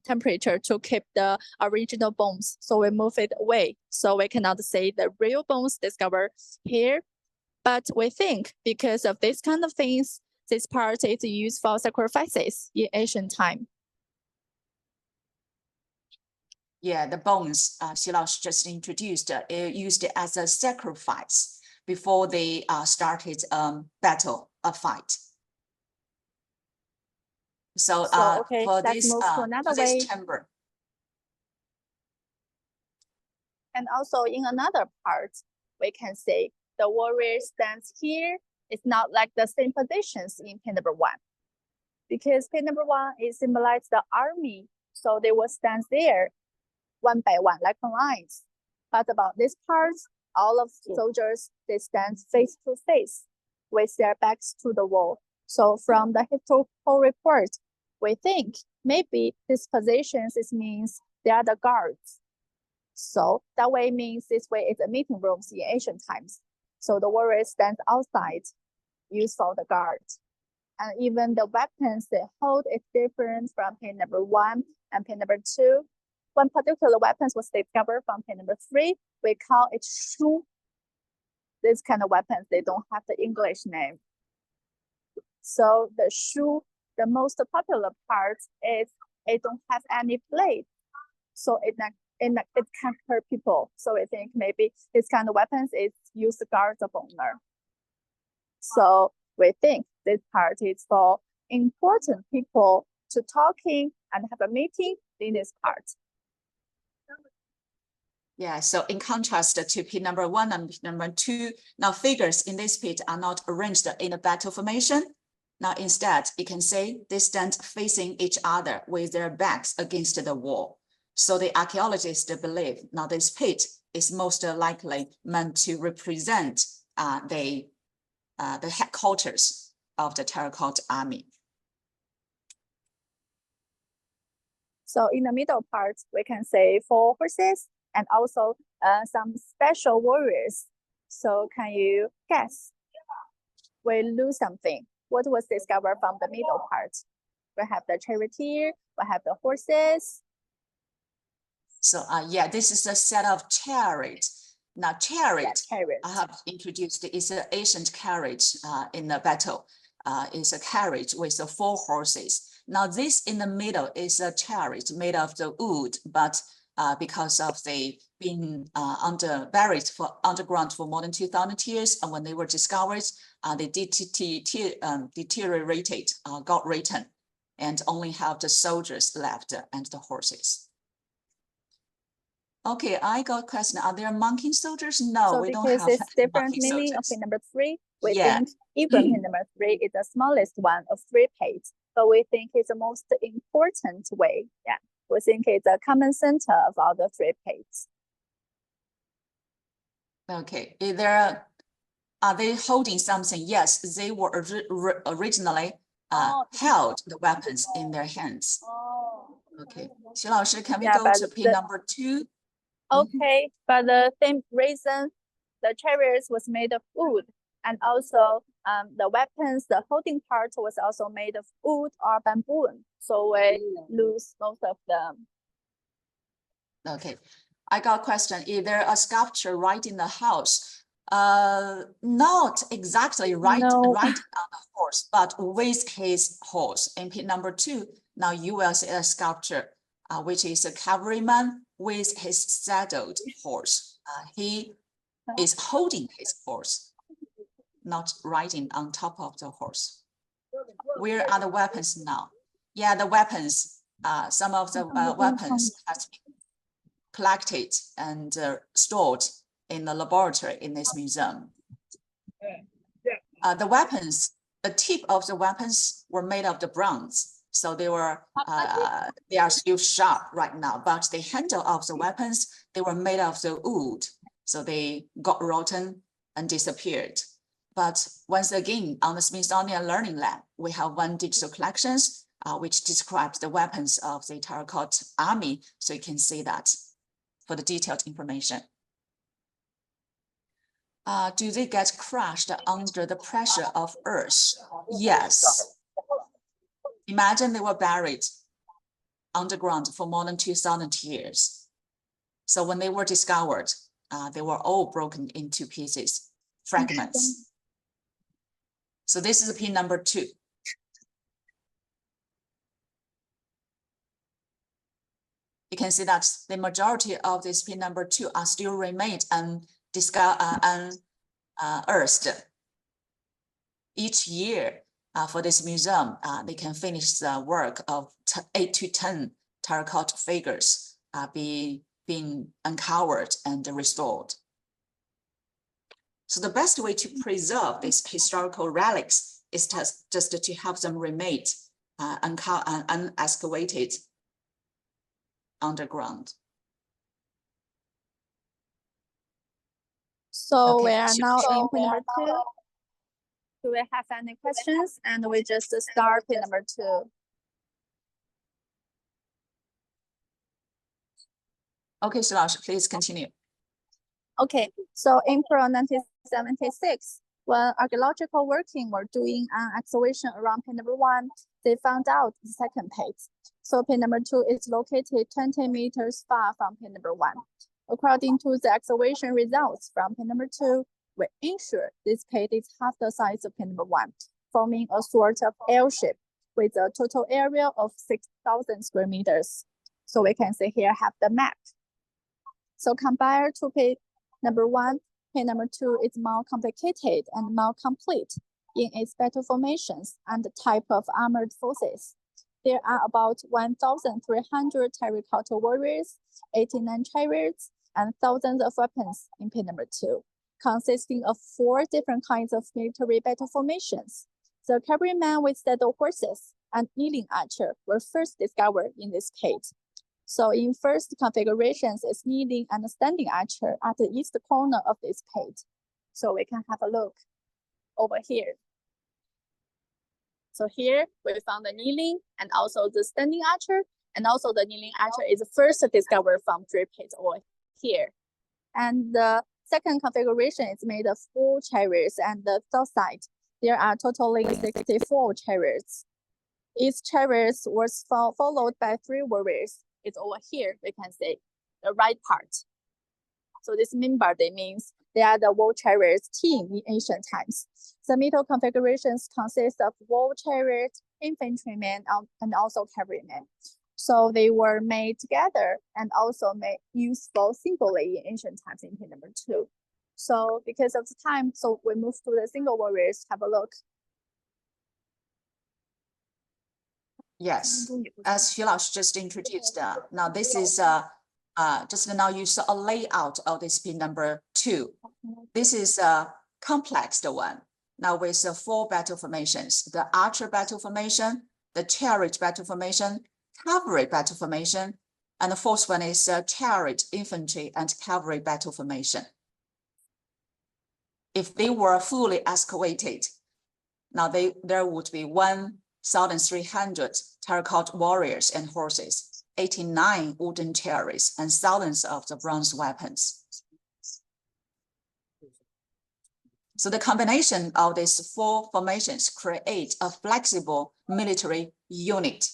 [SPEAKER 2] temperature to keep the original bones, so we move it away. So we cannot say the real bones discovered here. But we think because of this kind of things, this part is used for sacrifices in ancient time.
[SPEAKER 1] Yeah, the bones, Xi Laoshi just introduced, used as a sacrifice before they started battle, a fight. So,
[SPEAKER 2] okay,
[SPEAKER 1] for
[SPEAKER 2] let's
[SPEAKER 1] this,
[SPEAKER 2] move to another way.
[SPEAKER 1] chamber.
[SPEAKER 2] And also in another part, we can say the warrior stands here. It's not like the same positions in page number 1. Because page number 1 is symbolized the army. So they will stand there one by one, like lines. But about this part, all of soldiers, they stand face to face with their backs to the wall. So from the historical report, we think maybe these positions, it means they are the guards. So that way means this way is a meeting rooms in ancient times. So the warrior stands outside, used for the guard. And even the weapons they hold is different from page number 1 and page number 2. One particular weapon was discovered from page number 3. We call it shu. This kind of weapons, they don't have the English name. So the shu, the most popular part is it don't have any blade. So it can hurt people. So I think maybe this kind of weapons is used to guard the owner. So we think this part is for important people to talking and have a meeting in this part.
[SPEAKER 1] Yeah, so in contrast to page number 1 and page number 2, now figures in this page are not arranged in a battle formation. Now instead, you can say they stand facing each other with their backs against the wall. So the archaeologists believe now this page is most likely meant to represent the headquarters of the Terracotta Army.
[SPEAKER 2] So in the middle part, we can say 4 horses and also some special warriors. So can you guess? We lose something. What was discovered from the middle part? We have the charioteer, we have the horses.
[SPEAKER 1] So yeah, this is a set of chariots. Now chariot,
[SPEAKER 2] chariot.
[SPEAKER 1] I have introduced, is an ancient carriage in the battle. It's a carriage with 4 horses. Now this in the middle is a chariot made of the wood, but because of the being buried underground for more than 2,000 years, and when they were discovered, they deteriorated, got rotten, and only have the soldiers left and the horses. Okay, I got a question. Are there monkey soldiers? No,
[SPEAKER 2] so
[SPEAKER 1] we don't
[SPEAKER 2] because
[SPEAKER 1] have
[SPEAKER 2] it's different
[SPEAKER 1] monkey
[SPEAKER 2] meaning
[SPEAKER 1] soldiers.
[SPEAKER 2] of pin number 3, we
[SPEAKER 1] Yeah.
[SPEAKER 2] think even pin number 3 is the smallest one of 3 pins, but we think it's the most important way. Yeah, we think it's a common center of all the 3 pins.
[SPEAKER 1] Okay, are they holding something? Yes, they were originally held the weapons in their hands. Okay, Xu Laoshi, can we go to pin number 2?
[SPEAKER 2] Okay, but the same reason, the chariots was made of wood, and also the weapons, the holding part was also made of wood or bamboo. So we lose most of them.
[SPEAKER 1] Okay, I got a question. Is there a sculpture right in the house? Not exactly right on the horse, but with his horse. In pin number 2, now you will see a sculpture, which is a cavalryman with his saddled horse. He is holding his horse, not riding on top of the horse. Where are the weapons now? Yeah, the weapons, some of the weapons has been collected and stored in the laboratory in this museum. The weapons, the tip of the weapons were made of the bronze. So they are still sharp right now, but the handle of the weapons, they were made of the wood. So they got rotten and disappeared. But once again, on the Smithsonian Learning Lab, we have 1 digital collections, which describes the weapons of the Terracotta Army. So you can see that for the detailed information. Do they get crushed under the pressure of earth? Yes. Imagine they were buried underground for more than 2,000 years. So when they were discovered, they were all broken into pieces, fragments. So this is pin number 2. You can see that the majority of this pin number 2 are still remained unearthed. Each year for this museum, they can finish the work of 8 to 10 terracotta figures being uncovered and restored. So the best way to preserve these historical relics is just to have them remain unexcavated underground.
[SPEAKER 2] So okay, we are now in pin number 2. Do we have any questions? And we just start pin number 2.
[SPEAKER 1] Okay, Xu Laoshi, please continue.
[SPEAKER 2] Okay, so in 1976, when archaeological working were doing an excavation around pin number 1, they found out the second pit. So pin number 2 is located 20 meters far from pin number 1. According to the excavation results from pin number 2, we ensure this pit is half the size of pin number 1, forming a sort of L-shape with a total area of 6,000 square meters. So we can see here have the map. So compared to pin number 1, pin number 2 is more complicated and more complete in its battle formations and the type of armored forces. There are about 1,300 terracotta warriors, 89 chariots, and thousands of weapons in pin number 2, consisting of 4 different kinds of military battle formations. The cavalryman with saddle horses and kneeling archer were first discovered in this pit. So in first configurations, it's kneeling and standing archer at the east corner of this pit. So we can have a look over here. So here we found the kneeling and also the standing archer, and also the kneeling archer is first discovered from 3 pits over here. And the second configuration is made of 4 chariots, and the third side, there are totally 64 chariots. Each chariot was followed by 3 warriors. It's over here, we can see the right part. So this minbar means they are the war chariots team in ancient times. The middle configurations consist of war chariots, infantrymen, and also cavalrymen. So they were made together and also made useful singly in ancient times in page number 2. So because of the time, so we move to the single warriors. Have a look.
[SPEAKER 1] Yes, as Xu Laoshi just introduced, now this is just now you saw a layout of this pin number 2. This is a complex one. Now with 4 battle formations: the archer battle formation, the chariot battle formation, cavalry battle formation, and the 4th one is chariot, infantry, and cavalry battle formation. If they were fully excavated, now there would be 1,300 terracotta warriors and horses, 89 wooden chariots, and thousands of the bronze weapons. So the combination of these 4 formations create a flexible military unit.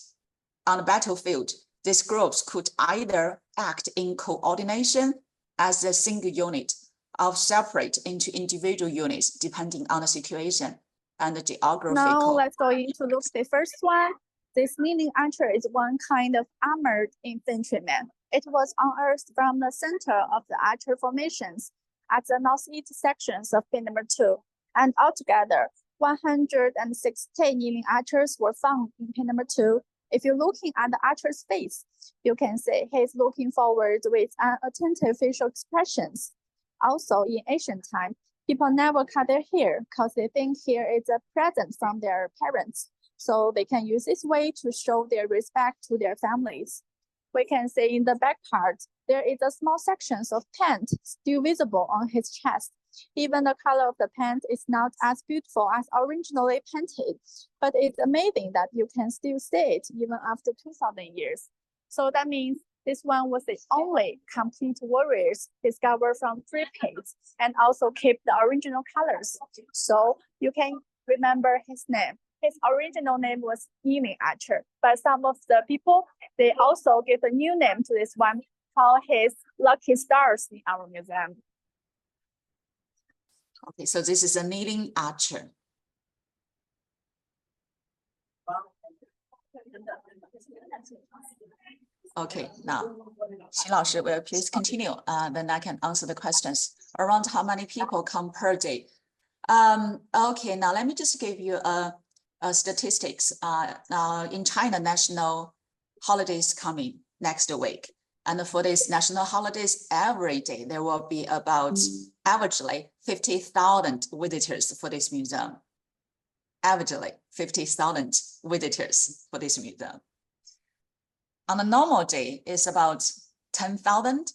[SPEAKER 1] On the battlefield, these groups could either act in coordination as a single unit or separate into individual units depending on the situation and the geographical.
[SPEAKER 2] Now let's go into look at the first one. This kneeling archer is one kind of armored infantryman. It was unearthed from the center of the archer formations at the northeast sections of pin number 2. And altogether, 116 kneeling archers were found in pin number 2. If you're looking at the archer's face, you can see he's looking forward with an attentive facial expressions. Also, in ancient time, people never cut their hair because they think hair is a present from their parents. So they can use this way to show their respect to their families. We can see in the back part, there is a small section of paint still visible on his chest. Even the color of the paint is not as beautiful as originally painted, but it's amazing that you can still see it even after 2,000 years. So that means this one was the only complete warriors discovered from 3 paints and also keep the original colors. So you can remember his name. His original name was kneeling archer, but some of the people, they also give a new name to this one, called his lucky stars in our museum.
[SPEAKER 1] Okay, so this is a kneeling archer. Okay, now, Xu Laoshi, will please continue? Then I can answer the questions. Around how many people come per day? Okay, now let me just give you statistics. In China, national holidays coming next week. And for these national holidays, every day there will be about averagely 50,000 visitors for this museum. Averagely 50,000 visitors for this museum. On a normal day, it's about 10,000.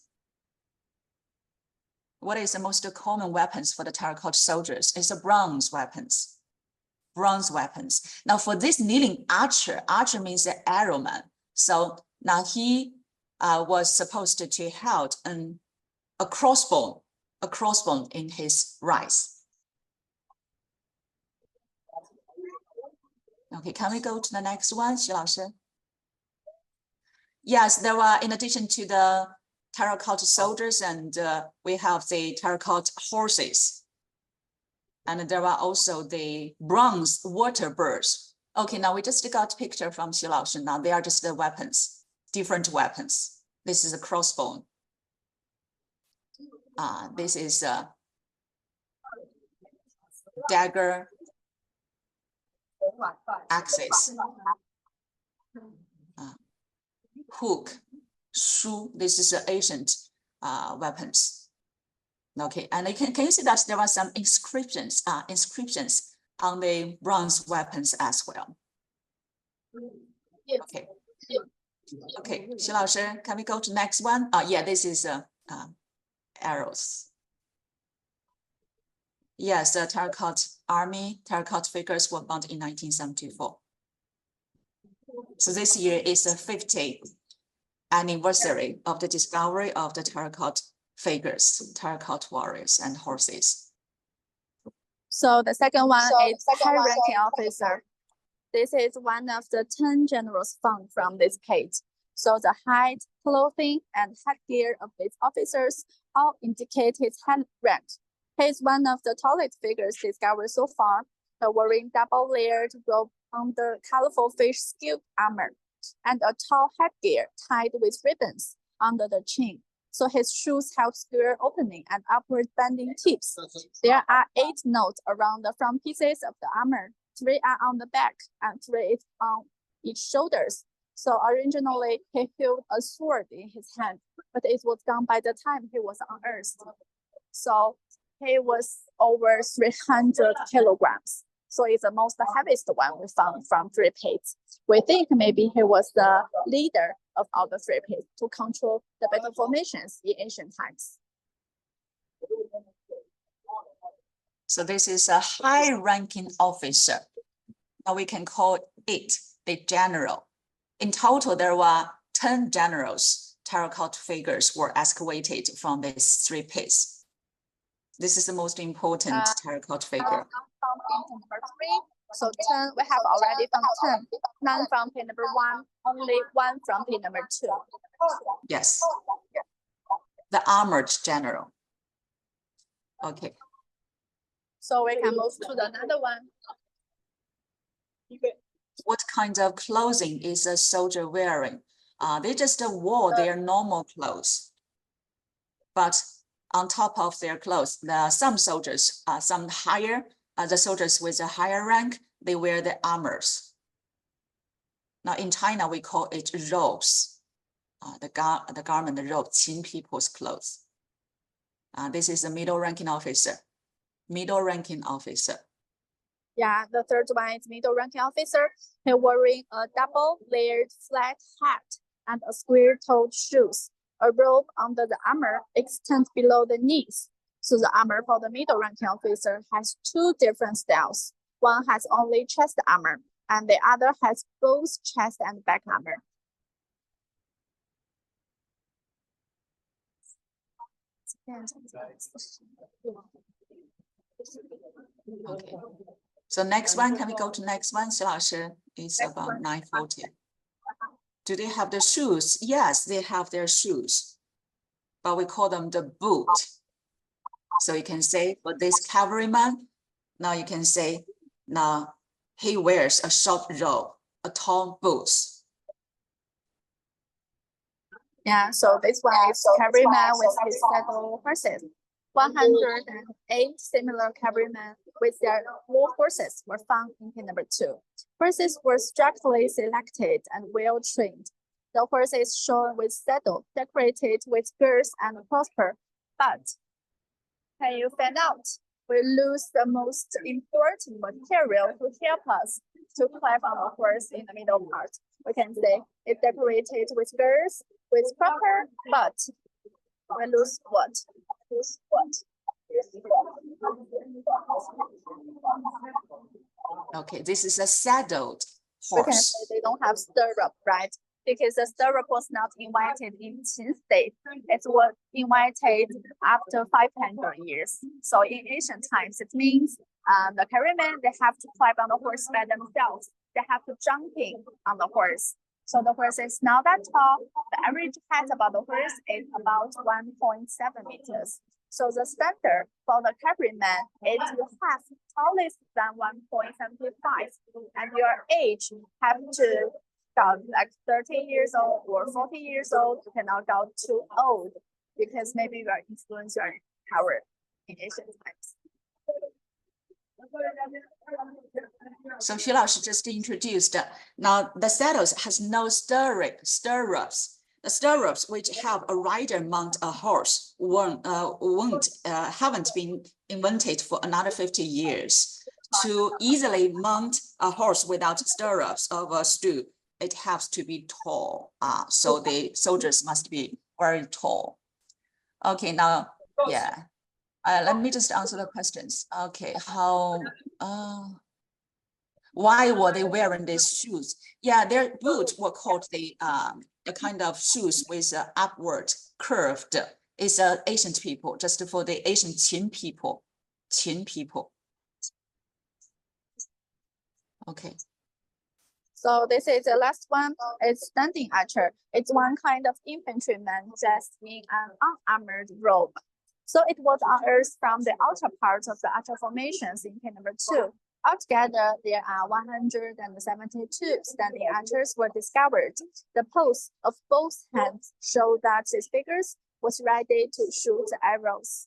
[SPEAKER 1] What is the most common weapons for the terracotta soldiers? It's the bronze weapons. Bronze weapons. Now for this kneeling archer, archer means the arrowman. So now he was supposed to hold a crossbow in his right. Okay, can we go to the next one, Xu Laoshi? Yes, there were, in addition to the terracotta soldiers, and we have the terracotta horses. And there are also the bronze water birds. Okay, now we just got a picture from Xu Laoshi. Now they are just the weapons, different weapons. This is a crossbow. This is a dagger, axes, hook, shoe. This is ancient weapons. Okay, and can you see that there are some inscriptions on the bronze weapons as well? Okay. Okay, Xu Laoshi, can we go to the next one? Yeah, this is arrows. Yes, the Terracotta Army terracotta figures were found in 1974. So this year is the 50th anniversary of the discovery of the terracotta figures, terracotta warriors and horses.
[SPEAKER 2] So the second one is high-ranking officer. This is one of the 10 generals found from this page. So the height, clothing, and headgear of these officers all indicate his high rank. He is one of the tallest figures discovered so far, wearing double-layered robe under colorful fish-scale armor, and a tall headgear tied with ribbons under the chin. So his shoes have square opening and upward bending tips. There are 8 notes around the front pieces of the armor. 3 are on the back and 3 is on each shoulders. So originally he held a sword in his hand, but it was gone by the time he was unearthed. So he was over 300 kilograms. So it's the most heaviest one we found from 3 pits. We think maybe he was the leader of all the 3 pits to control the battle formations in ancient times.
[SPEAKER 1] So this is a high-ranking officer. Now we can call it the general. In total, there were 10 generals. Terracotta figures were excavated from these 3 pits. This is the most important terracotta figure.
[SPEAKER 2] Number 3. So 10, we have already found 10. None from pit number 1, only 1 from pit number 2.
[SPEAKER 1] Yes. The armored general. Okay.
[SPEAKER 2] So we can move to the another one.
[SPEAKER 1] What kind of clothing is a soldier wearing? They just wore their normal clothes. But on top of their clothes, some soldiers, some higher, the soldiers with a higher rank, they wear the armors. Now in China, we call it robes. The garment, the robe, Qin people's clothes. This is a middle-ranking officer. Middle-ranking officer.
[SPEAKER 2] Yeah, the third one is middle-ranking officer. He's wearing a double-layered flat hat and a square-toed shoes. A robe under the armor extends below the knees. So the armor for the middle-ranking officer has 2 different styles. One has only chest armor, and the other has both chest and back armor.
[SPEAKER 1] Okay. So next one, can we go to next one? Xi Laoshi, it's about 9:40. Do they have the shoes? Yes, they have their shoes, but we call them the boot. So you can say for this cavalryman, now you can say, now he wears a short robe, a tall boots.
[SPEAKER 2] Yeah, so this one is cavalryman with his saddle horses. 108 similar cavalrymen with their war horses were found in pit number 2. Horses were strictly selected and well trained. The horses shown with saddle decorated with girths and crossbar. But can you find out? We lose the most important material to help us to climb on the horse in the middle part. We can say it's decorated with girths, with proper, but we lose what?
[SPEAKER 1] Okay, this is a saddled horse.
[SPEAKER 2] We can say they don't have stirrup, right? Because the stirrup was not invented in Qin state. It was invented after 500 years. So in ancient times, it means the cavalrymen, they have to climb on the horse by themselves. They have to jumping on the horse. So the horse is not that tall. The average height of the horse is about 1.7 meters. So the standard for the cavalryman is you have tallest than 1.75, and your age have to go like 30 years old or 40 years old. You cannot go too old because maybe you are influenced your power in ancient times.
[SPEAKER 1] So Xi Laoshi just introduced, now the saddles has no stirrups. The stirrups which have a rider mount a horse haven't been invented for another 50 years. To easily mount a horse without stirrups of a stool, it has to be tall. So the soldiers must be very tall. Okay, now, yeah. Let me just answer the questions. Okay, why were they wearing these shoes? Yeah, their boots were called the kind of shoes with upward curved. is ancient people, just for the ancient Qin people. Qin people. Okay.
[SPEAKER 2] So this is the last one. It's standing archer. It's one kind of infantryman dressed in an unarmored robe. So it was unearthed from the outer part of the archer formations in pin number 2. Altogether, there are 172 standing archers were discovered. The pose of both hands show that these figures was ready to shoot arrows.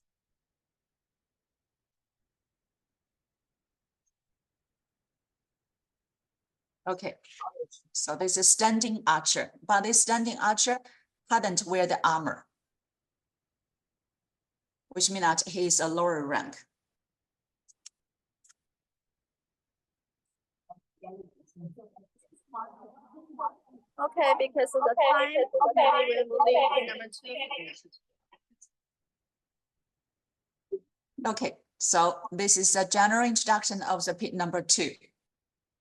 [SPEAKER 1] Okay, so this is standing archer, but this standing archer hadn't wear the armor, which means that he is a lower rank.
[SPEAKER 2] Okay, because of the time, we will leave pin number 2.
[SPEAKER 1] Okay, so this is a general introduction of the pin number 2.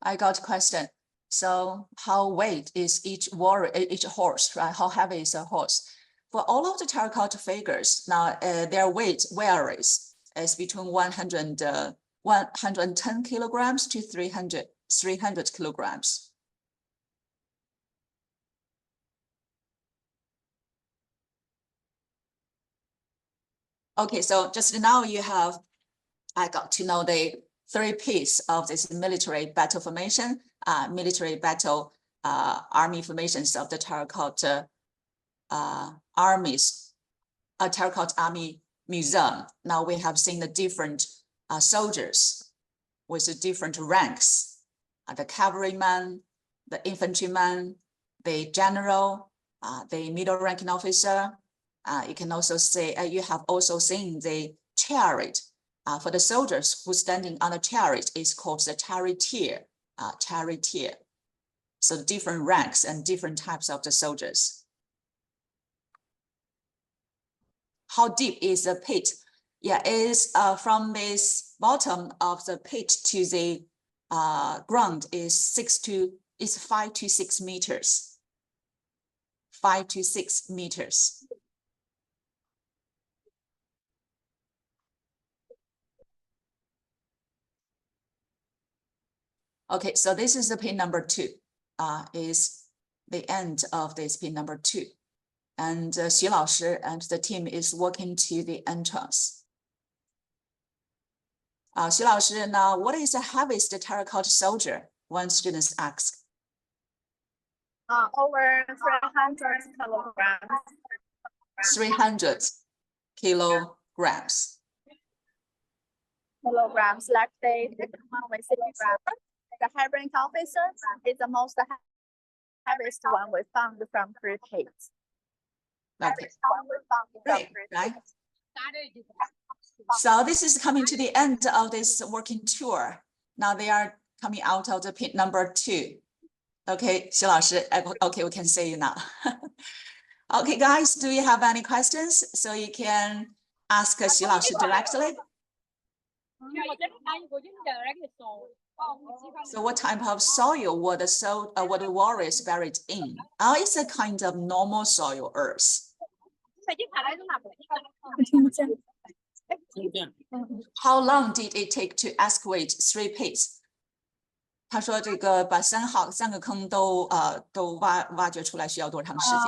[SPEAKER 1] I got a question. So how weight is each warrior, each horse, right? How heavy is a horse? For all of the terracotta figures, now their weight varies. It's between 110 kilograms to 300 kilograms. Okay, so just now I got to know the 3 pieces of this military battle formation, military battle army formations of the terracotta Terracotta Army Museum. Now we have seen the different soldiers with the different ranks, the cavalryman, the infantryman, the general, the middle ranking officer. You can also say, you have also seen the chariot. For the soldiers who standing on the chariot is called the charioteer. Charioteer. So different ranks and different types of the soldiers. How deep is the pit? Yeah, it is from this bottom of the pit to the ground is 5 to 6 meters. 5 to 6 meters. Okay, so this is the pin number 2. Is the end of this pin number 2. And Xu Laoshi and the team is working to the entrance. Xu Laoshi, now what is the heaviest terracotta soldier? One student asks.
[SPEAKER 2] Over 300 kilograms.
[SPEAKER 1] 300 kilograms.
[SPEAKER 2] Kilograms, like the one with 6 grams. The high rank officer is the most heaviest one we found from 3 pits.
[SPEAKER 1] Okay. Great, right? So this is coming to the end of this working tour. Now they are coming out of the pit number 2. Okay, Xu Laoshi, okay, we can see you now. Okay, guys, do you have any questions? So you can ask Xu Laoshi directly. So what type of soil were the warriors buried in? It's a kind of normal soil, earth. How long did it take to excavate 3 pits? 他说这个把3个坑都挖掘出来需要多长时间？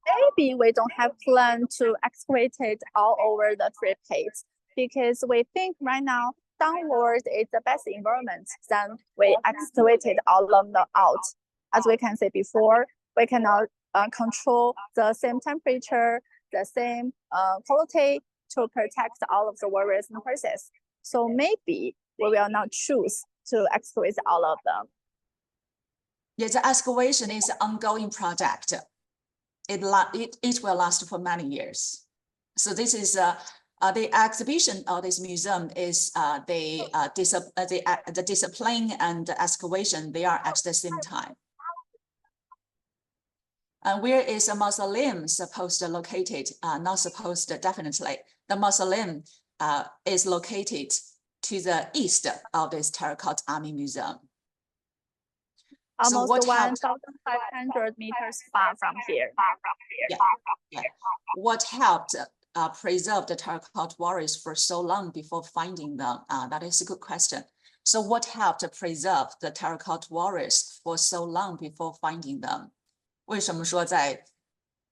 [SPEAKER 2] Maybe we don't have plan to excavate it all over the 3 pits because we think right now downward is the best environment. Then we excavated all of them out. As we can say before, we cannot control the same temperature, the same quality to protect all of the warriors in the process. So maybe we will not choose to excavate all of them.
[SPEAKER 1] Yeah, the excavation is an ongoing project. It will last for many years. So this is the exhibition of this museum is the discipline and the excavation. They are at the same time. And where is a mausoleum supposed to located? Not supposed to, definitely. The mausoleum is located to the east of this Terracotta Army Museum.
[SPEAKER 2] Almost 1,500 meters far from here.
[SPEAKER 1] Yeah. What helped preserve the terracotta warriors for so long before finding them? That is a good question. So what helped to preserve the terracotta warriors for so long before finding them? 为什么说在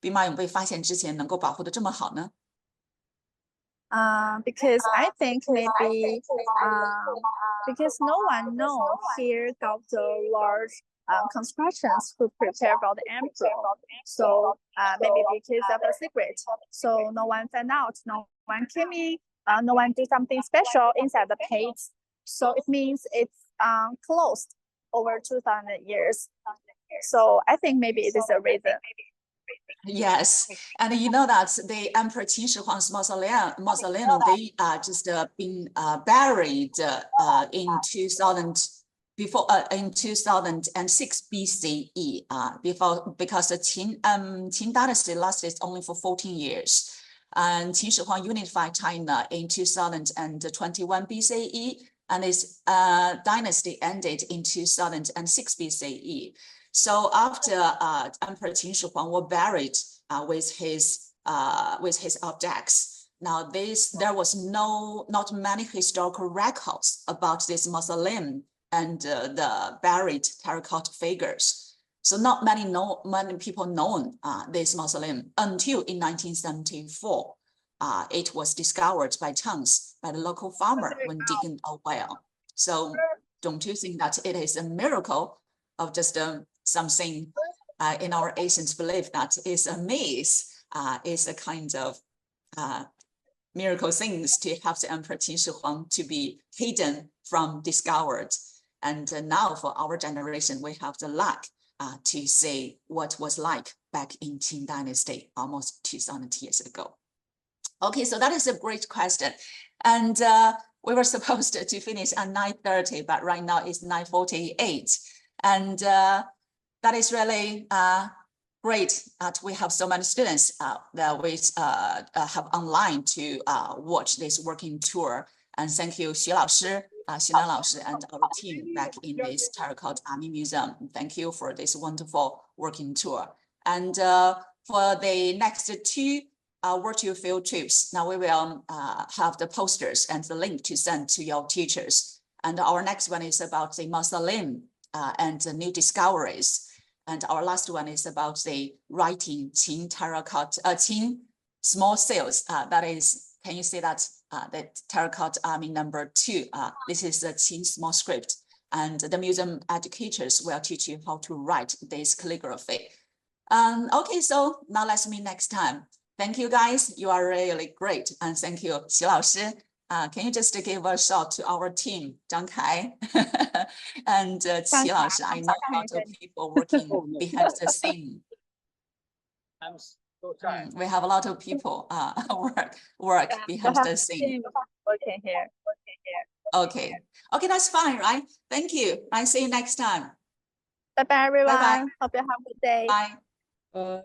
[SPEAKER 1] 兵马俑被发现之前能够保护得这么好呢？
[SPEAKER 2] Because I think maybe because no one knows here got the large constructions to prepare for the emperor. So maybe because of a secret. So no one found out, no one came in, no one did something special inside the page. So it means it's closed over 2,000 years. So I think maybe it is a reason.
[SPEAKER 1] Yes, and you know that the Emperor Qin Shi Huang's mausoleum, they just been buried in 2006 BCE. Because the Qin dynasty lasted only for 14 years, and Qin Shi Huang unified China in 2021 BCE, and his dynasty ended in 2006 BCE. So after Emperor Qin Shi Huang was buried with his objects, now there was not many historical records about this mausoleum and the buried terracotta figures. So not many people known this mausoleum until in 1974. It was discovered by chance by the local farmer when digging a well. So don't you think that it is a miracle of just something in our ancient belief that is a myth, is a kind of miracle things to help the Emperor Qin Shi Huang to be hidden from discovered. And now for our generation, we have the luck to see what was like back in Qin Dynasty almost 2,000 years ago. Okay, so that is a great question. And we were supposed to finish at 9:30, but right now it's 9:48. And that is really great that we have so many students that we have online to watch this working tour. And thank you, Xu Laoshi, Xi'an Laoshi, and our team back in this Terracotta Army Museum. Thank you for this wonderful working tour. And for the next two virtual field trips, now we will have the posters and the link to send to your teachers. And our next one is about the mausoleum and the new discoveries. And our last one is about the writing Qin terracotta, Qin small seals. That is, can you see that? The Terracotta Army #2. This is the Qin small script. And the museum educators will teach you how to write this calligraphy. Okay, so now let's meet next time. Thank you guys. You are really great. And thank you, Xu Laoshi. Can you just give a shout to our team, Zhang Kai and Qi Laoshi? I know a lot of people working behind the scene.
[SPEAKER 3] I'm so tired.
[SPEAKER 1] We have a lot of people work behind the scene.
[SPEAKER 2] Working here.
[SPEAKER 1] Okay, that's fine, right? Thank you. I see you next time.
[SPEAKER 2] Bye bye, everyone.
[SPEAKER 1] Bye-bye.
[SPEAKER 2] Hope you have a good day.
[SPEAKER 1] Bye.
[SPEAKER 3] Bye.